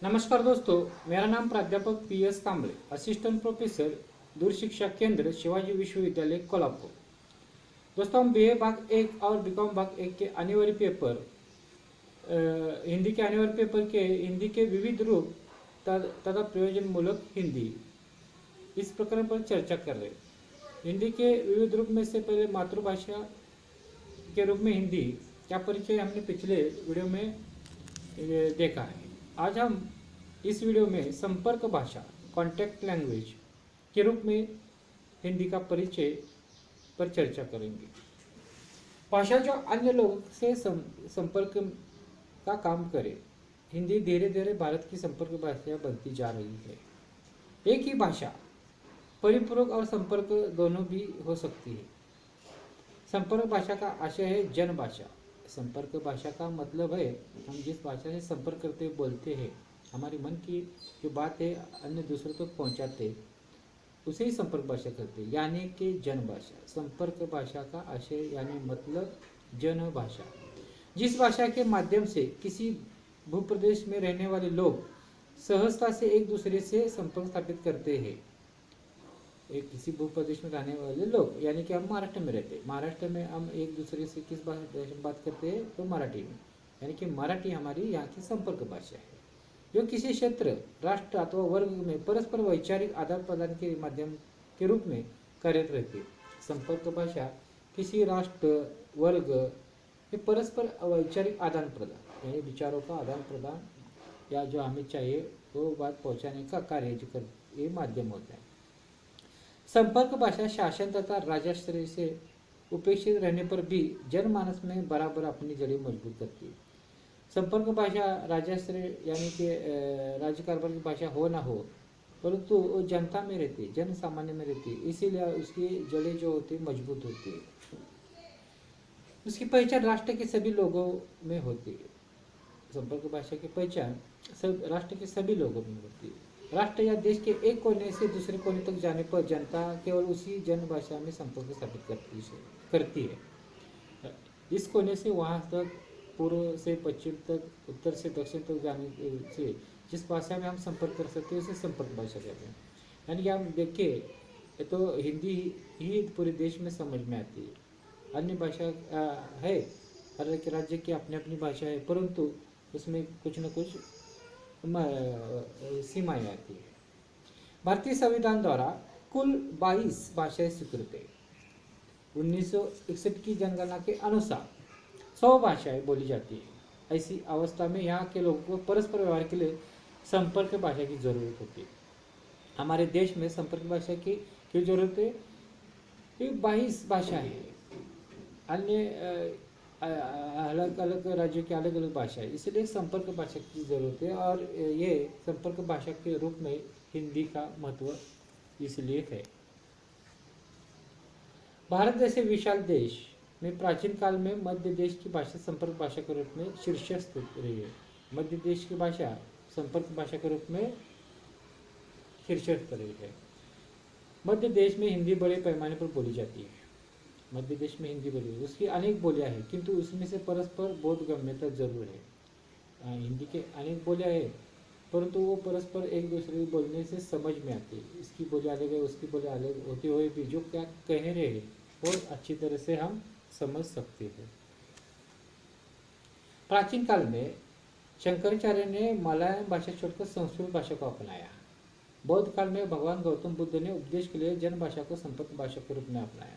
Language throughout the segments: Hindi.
नमस्कार दोस्तों, मेरा नाम प्राध्यापक PS कांबळे, असिस्टेंट प्रोफेसर दूर शिक्षा केंद्र शिवाजी विश्वविद्यालय कोल्हापुर। दोस्तों, हम BA भाग 1 और BCom भाग 1 के आने वाले पेपर हिंदी के आने वाले पेपर के हिंदी के विविध रूप तथा प्रयोजनमूलक हिंदी इस प्रकरण पर चर्चा कर रहे हैं। हिंदी के विविध रूप में से पहले मातृभाषा के रूप में हिंदी का परिचय हमने पिछले वीडियो में देखा है। आज हम इस वीडियो में संपर्क भाषा कॉन्टैक्ट लैंग्वेज के रूप में हिंदी का परिचय पर चर्चा करेंगे। भाषा जो अन्य लोगों से संपर्क का काम करे। हिंदी धीरे धीरे भारत की संपर्क भाषा बनती जा रही है। एक ही भाषा परिपूरक और संपर्क दोनों भी हो सकती है। संपर्क भाषा का आशय है जन भाषा। संपर्क भाषा का मतलब है हम जिस भाषा से संपर्क करते बोलते हैं, हमारी मन की जो बात है अन्य दूसरों तक पहुंचाते, उसे ही संपर्क भाषा करते हैं, यानी कि जन भाषा। संपर्क भाषा का आशय यानी मतलब जन भाषा, जिस भाषा के माध्यम से किसी भूप्रदेश में रहने वाले लोग सहजता से एक दूसरे से संपर्क स्थापित करते हैं। एक किसी भूप्रदेश में रहने वाले लोग, यानी कि हम महाराष्ट्र में रहते हैं, महाराष्ट्र में हम एक दूसरे से किस भाषा में बात करते हैं, तो मराठी में, यानी कि मराठी हमारी यहाँ की संपर्क भाषा है, जो किसी क्षेत्र, राष्ट्र अथवा वर्ग में परस्पर वैचारिक आदान प्रदान के माध्यम के रूप में कार्यरत रहती है। संपर्क भाषा किसी राष्ट्र, वर्ग के परस्पर वैचारिक आदान प्रदान, यानी विचारों का आदान प्रदान या जो हमें चाहिए वो बात पहुँचाने का कार्य जो कर ये माध्यम होता है। संपर्क भाषा शासन तथा राजाश्रय से उपेक्षित रहने पर भी जनमानस में बराबर अपनी जड़ें मजबूत करती है। संपर्क भाषा राजाश्रय यानी कि राज्य कारभार की भाषा हो ना हो, परंतु वो जनता में रहती है, जन सामान्य में रहती है, इसीलिए उसकी जड़ें जो होती है मजबूत होती है। उसकी पहचान राष्ट्र के सभी लोगों में होती है। संपर्क भाषा की पहचान सब राष्ट्र के सभी लोगों में होती है। राष्ट्र या देश के एक कोने से दूसरे कोने तक जाने पर जनता केवल उसी जन भाषा में संपर्क स्थापित करती है। इस कोने से वहाँ तक, पूर्व से पश्चिम तक, उत्तर से दक्षिण तक जाने से जिस भाषा में हम संपर्क कर सकते हैं उसे संपर्क भाषा कहते हैं। यानी कि हम देखिए तो हिंदी ही पूरे देश में समझ में आती है। अन्य भाषा है, हर एक राज्य की अपनी अपनी भाषा है, परंतु उसमें कुछ न कुछ सीमाएं आती है। भारतीय संविधान द्वारा कुल 22 भाषाएं स्वीकृत है। 1961 की जनगणना के अनुसार 100 भाषाएं बोली जाती है। ऐसी अवस्था में यहाँ के लोगों को परस्पर व्यवहार के लिए संपर्क भाषा की जरूरत होती है। हमारे देश में संपर्क भाषा की जरूरत है। ये 22 भाषा है। अन्य अलग अलग राज्यों की अलग अलग भाषा है, इसलिए संपर्क भाषा की ज़रूरत है। और ये संपर्क भाषा के रूप में हिंदी का महत्व इसलिए है। भारत जैसे विशाल देश में प्राचीन काल में मध्य देश की भाषा संपर्क भाषा के रूप में शीर्षस्थ रही है। मध्य देश की भाषा संपर्क भाषा के रूप में शीर्षस्थ रही है। मध्य देश में हिंदी बड़े पैमाने पर बोली जाती है। मध्य देश में हिंदी बोली, उसकी अनेक बोलियां हैं, किंतु उसमें से परस्पर बोधगम्यता जरूर है। हिंदी के अनेक बोलियां हैं, परंतु वो परस्पर एक दूसरे को बोलने से समझ में आती है। इसकी बोली अलग है, उसकी बोली अलग होते हुए भी जो क्या कह रहे हैं बहुत अच्छी तरह से हम समझ सकते हैं। प्राचीन काल में शंकराचार्य ने मलयालम भाषा छोड़कर संस्कृत भाषा को अपनाया। बौद्ध काल में भगवान गौतम बुद्ध ने उपदेश के लिए जन भाषा को संपर्क भाषा के रूप में अपनाया।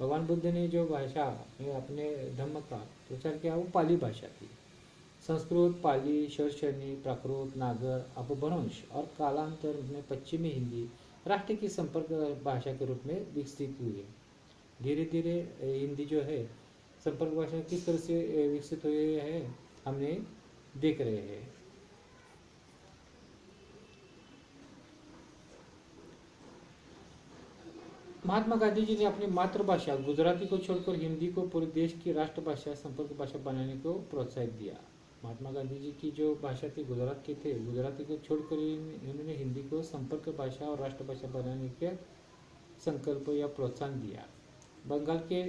भगवान बुद्ध ने जो भाषा अपने धम्म का प्रचार किया वो पाली भाषा थी। संस्कृत, पाली, शर्षणी, प्राकृत, नागर, अपभ्रंश और कालांतर में पश्चिमी हिंदी राष्ट्र की संपर्क भाषा के रूप में विकसित हुई है। धीरे धीरे हिंदी जो है संपर्क भाषा किस तरह से विकसित हुई है हमने देख रहे हैं। महात्मा गांधी जी ने अपनी मातृभाषा गुजराती को छोड़कर हिंदी को पूरे देश की राष्ट्रभाषा संपर्क भाषा बनाने को प्रोत्साहित दिया। महात्मा गांधी जी की जो भाषा थी गुजरात के थे, गुजराती को छोड़कर इन्होंने हिंदी को संपर्क भाषा और राष्ट्रभाषा बनाने के संकल्प या प्रोत्साहन दिया। बंगाल के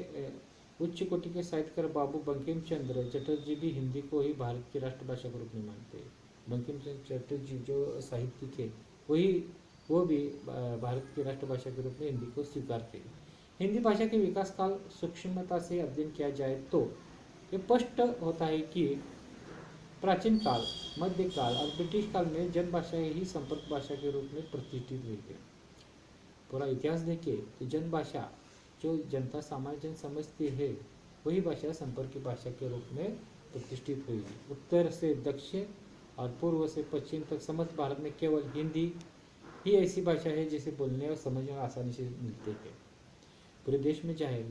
उच्च कोटि के साहित्यकार बाबू बंकिम चंद्र चटर्जी भी हिंदी को ही भारत की राष्ट्रभाषा के रूप में मानते हैं। बंकिम चंद्र चटर्जी जो साहित्यिक है वो भी भारत की राष्ट्रभाषा के रूप में हिंदी को स्वीकारते हैं। हिंदी भाषा के विकास काल सूक्ष्मता से अध्ययन किया जाए तो ये स्पष्ट होता है कि प्राचीन काल, मध्यकाल और ब्रिटिश काल में जनभाषाएं ही संपर्क भाषा के रूप में प्रतिष्ठित हुई है। पूरा इतिहास देखिए तो जनभाषा जो जनता सामान्य जन समझती है वही भाषा संपर्क की भाषा के रूप में प्रतिष्ठित हुई है। उत्तर से दक्षिण और पूर्व से पश्चिम तक समस्त भारत में केवल हिंदी ही ऐसी भाषा है जिसे बोलने और समझने में आसानी से मिलती है। पूरे देश में चाहे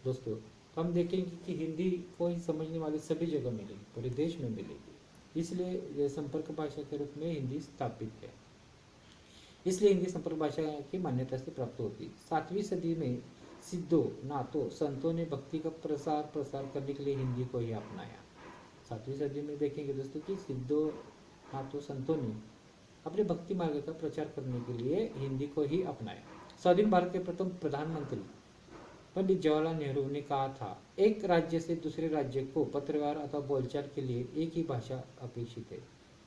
दोस्तों तो हम देखेंगे कि हिंदी को ही समझने वाले सभी जगह मिलेगी, पूरे देश में मिलेगी। इसलिए ये संपर्क भाषा के रूप में हिंदी स्थापित है। इसलिए हिंदी संपर्क भाषा की मान्यता से प्राप्त होती। 7वीं सदी में सिद्धों, नाथों, संतों ने भक्ति का प्रसार करने के लिए हिंदी को ही अपनाया। 7वीं सदी में देखेंगे दोस्तों कि सिद्धों, नाथों, संतों ने अपने भक्ति मार्ग का प्रचार करने के लिए हिंदी को ही अपनाया। स्वाधीन भारत के प्रथम प्रधानमंत्री पंडित जवाहरलाल नेहरू ने कहा था, एक राज्य से दूसरे राज्य को पत्रव्यवहार अथवा बोलचाल के लिए एक ही भाषा अपेक्षित है,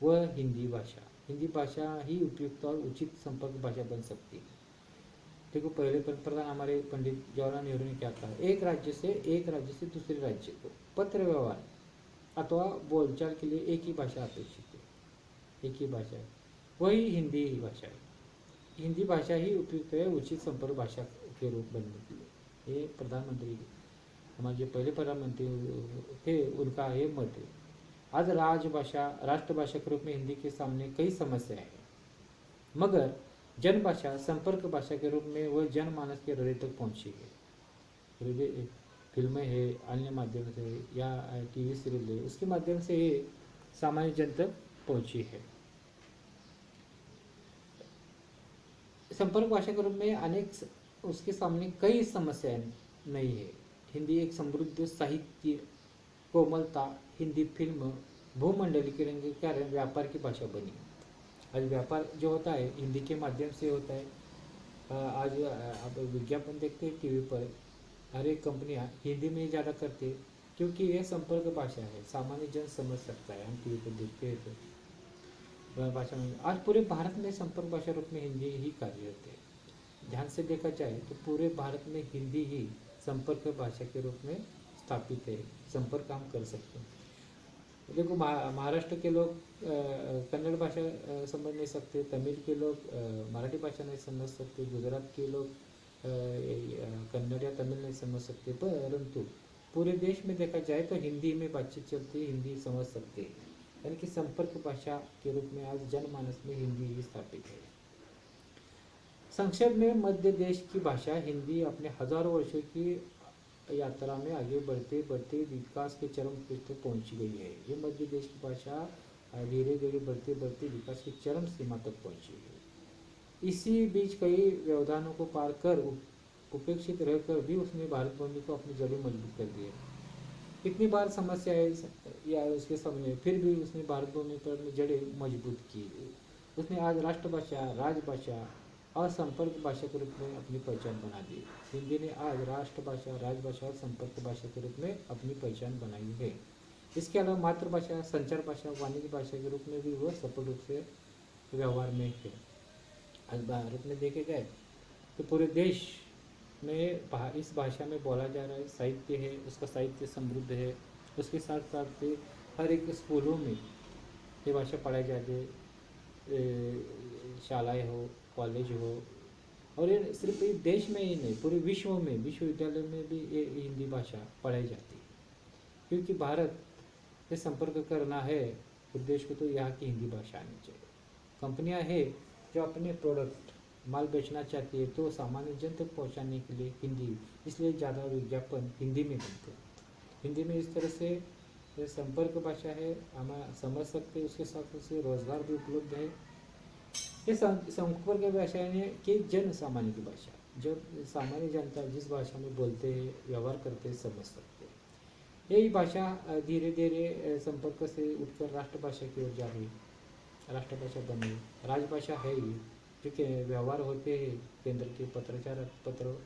वह हिंदी भाषा। हिंदी भाषा ही उपयुक्त और उचित संपर्क भाषा बन सकती है। देखो पहले पंतप्रधान हमारे पंडित जवाहरलाल नेहरू ने क्या कहा, एक राज्य से दूसरे राज्य को पत्र व्यवहार अथवा बोलचाल के लिए एक ही भाषा अपेक्षित है, एक ही भाषा है, वही हिंदी ही भाषा है। हिंदी भाषा ही उपयुक्त है उचित संपर्क भाषा के रूप बनने के लिए। ये प्रधानमंत्री हमारे जो पहले प्रधानमंत्री थे उनका ये मत है। आज राष्ट्रभाषा के रूप में हिंदी के सामने कई समस्याएं हैं, मगर जनभाषा संपर्क भाषा के रूप में वह जनमानस के हृदय तक पहुंची है। फिल्में है, अन्य माध्यम से या टीवी सीरियल है, उसके माध्यम से ये सामान्य जन तक पहुंची है। संपर्क भाषा के रूप में अनेक उसके सामने कई समस्याएं नहीं है। हिंदी एक समृद्ध साहित्य, कोमलता, हिंदी फिल्म, भूमंडलीकरण के कारण व्यापार की भाषा बनी। आज व्यापार जो होता है हिंदी के माध्यम से होता है। आज आप विज्ञापन देखते हैं टीवी पर, हर एक कंपनियां हिंदी में ही ज़्यादा करती है क्योंकि यह संपर्क भाषा है, सामान्य जन समझ सकता है। हम टीवी पर देखते हैं तो भाषा में आज पूरे भारत में संपर्क भाषा रूप में हिंदी ही कार्यरत है। ध्यान से देखा जाए तो पूरे भारत में हिंदी ही संपर्क भाषा के रूप में स्थापित है, संपर्क हम कर सकते हैं। देखो महाराष्ट्र के लोग कन्नड़ भाषा समझ नहीं सकते, तमिल के लोग मराठी भाषा नहीं समझ सकते, गुजरात के लोग कन्नड़ या तमिल नहीं समझ सकते, परंतु पूरे देश में देखा जाए तो हिंदी में बातचीत चलती है, हिंदी समझ सकते हैं। यानी कि संपर्क भाषा के रूप में आज जनमानस में हिंदी ही स्थापित है। संक्षेप में मध्य देश की भाषा हिंदी अपने हजारों वर्षों की यात्रा में आगे बढ़ते बढ़ते विकास के चरम पृष्ठ तक पहुंची गई है। ये मध्य देश की भाषा धीरे धीरे बढ़ते बढ़ते विकास की चरम सीमा तक पहुंची है। इसी बीच कई व्यवधानों को पार कर उपेक्षित रहकर भी उसने भारत भूमि को अपनी जड़ें मजबूत कर दिया। कितनी बार समस्याएं या उसके सामने फिर भी उसने भारत भूमि पर अपनी जड़ें मजबूत की। उसने आज राष्ट्रभाषा, राजभाषा और संपर्क भाषा के रूप में अपनी पहचान बना दी। हिंदी ने आज राष्ट्रभाषा, राजभाषा और संपर्क भाषा के रूप में अपनी पहचान बनाई है। इसके अलावा मातृभाषा, संचार भाषा, वाणिज्य भाषा के रूप में भी वह सफल रूप से व्यवहार में है। आज भारत में देखे जाए तो पूरे देश में इस भाषा में बोला जा रहा है, साहित्य है, उसका साहित्य समृद्ध है। उसके साथ साथ हर एक स्कूलों में ये भाषा पढ़ाई जाती है, शालाएँ हो, कॉलेज हो, और ये सिर्फ इस देश में ही नहीं पूरे विश्व में, विश्वविद्यालय में भी ये हिंदी भाषा पढ़ाई जाती है। क्योंकि भारत से संपर्क करना है उद्देश्य को तो यहाँ की हिंदी भाषा आनी चाहिए। कंपनियां हैं जो अपने प्रोडक्ट माल बेचना चाहती है तो सामान्य जन तक पहुँचाने के लिए हिंदी, इसलिए ज़्यादा विज्ञापन हिंदी में बनते हैं। हिंदी में इस तरह से संपर्क भाषा है, हम समझ सकते हैं। उसके साथ उससे रोजगार भी उपलब्ध है। ये संपर्क भाषा है कि जन सामान्य की भाषा, जब सामान्य जनता जिस भाषा में बोलते हैं, व्यवहार करते हैं, समझ सकते हैं। यही भाषा धीरे धीरे संपर्क से उठकर राष्ट्रभाषा की ओर जा रही है, राष्ट्रभाषा बनी, राजभाषा है ही। ठीक है, व्यवहार होते हैं केंद्र के पत्र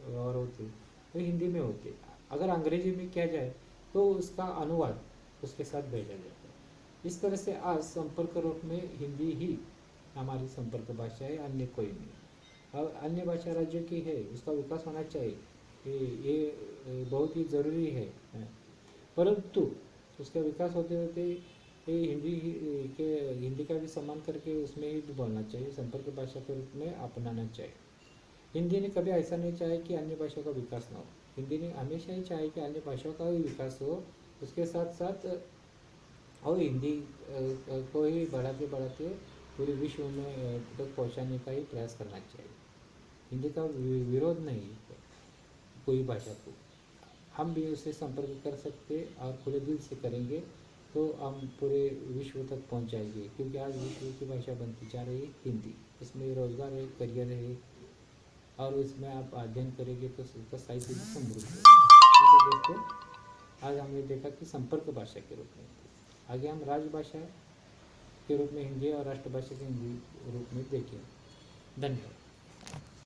व्यवहार होते वो हिंदी में होते। अगर अंग्रेजी में किया जाए तो उसका अनुवाद उसके साथ भेजा जाता है। इस तरह से आज संपर्क रूप में हिंदी ही हमारी संपर्क भाषा है, अन्य कोई नहीं। और अन्य भाषा राज्यों की है, उसका विकास होना चाहिए, ये बहुत ही ज़रूरी है। परंतु उसका विकास होते होते ये हिंदी का भी सम्मान करके उसमें ही बोलना चाहिए, संपर्क भाषा के रूप में अपनाना चाहिए। हिंदी ने कभी ऐसा नहीं चाहे कि अन्य भाषाओं का विकास ना हो। हिंदी ने हमेशा ही चाहे कि अन्य भाषाओं का भी विकास हो, उसके साथ साथ और हिंदी को ही बढ़ाते बढ़ाते पूरे विश्व में तक पहुंचाने का ही प्रयास करना चाहिए। हिंदी का विरोध नहीं है कोई भाषा को, हम भी उससे संपर्क कर सकते और खुले दिल से करेंगे तो हम पूरे विश्व तक पहुंच जाएंगे। क्योंकि आज विश्व की भाषा बनती जा रही है हिंदी, इसमें रोजगार है, करियर है, और इसमें आप अध्ययन करेंगे तो उसका साहित्य भी समृद्ध है। तो दोस्तों, आज हमने देखा कि संपर्क भाषा के रूप में, आगे हम राजभाषा के रूप में हिंदी और राष्ट्रभाषा के हिंदी रूप में देखें। धन्यवाद।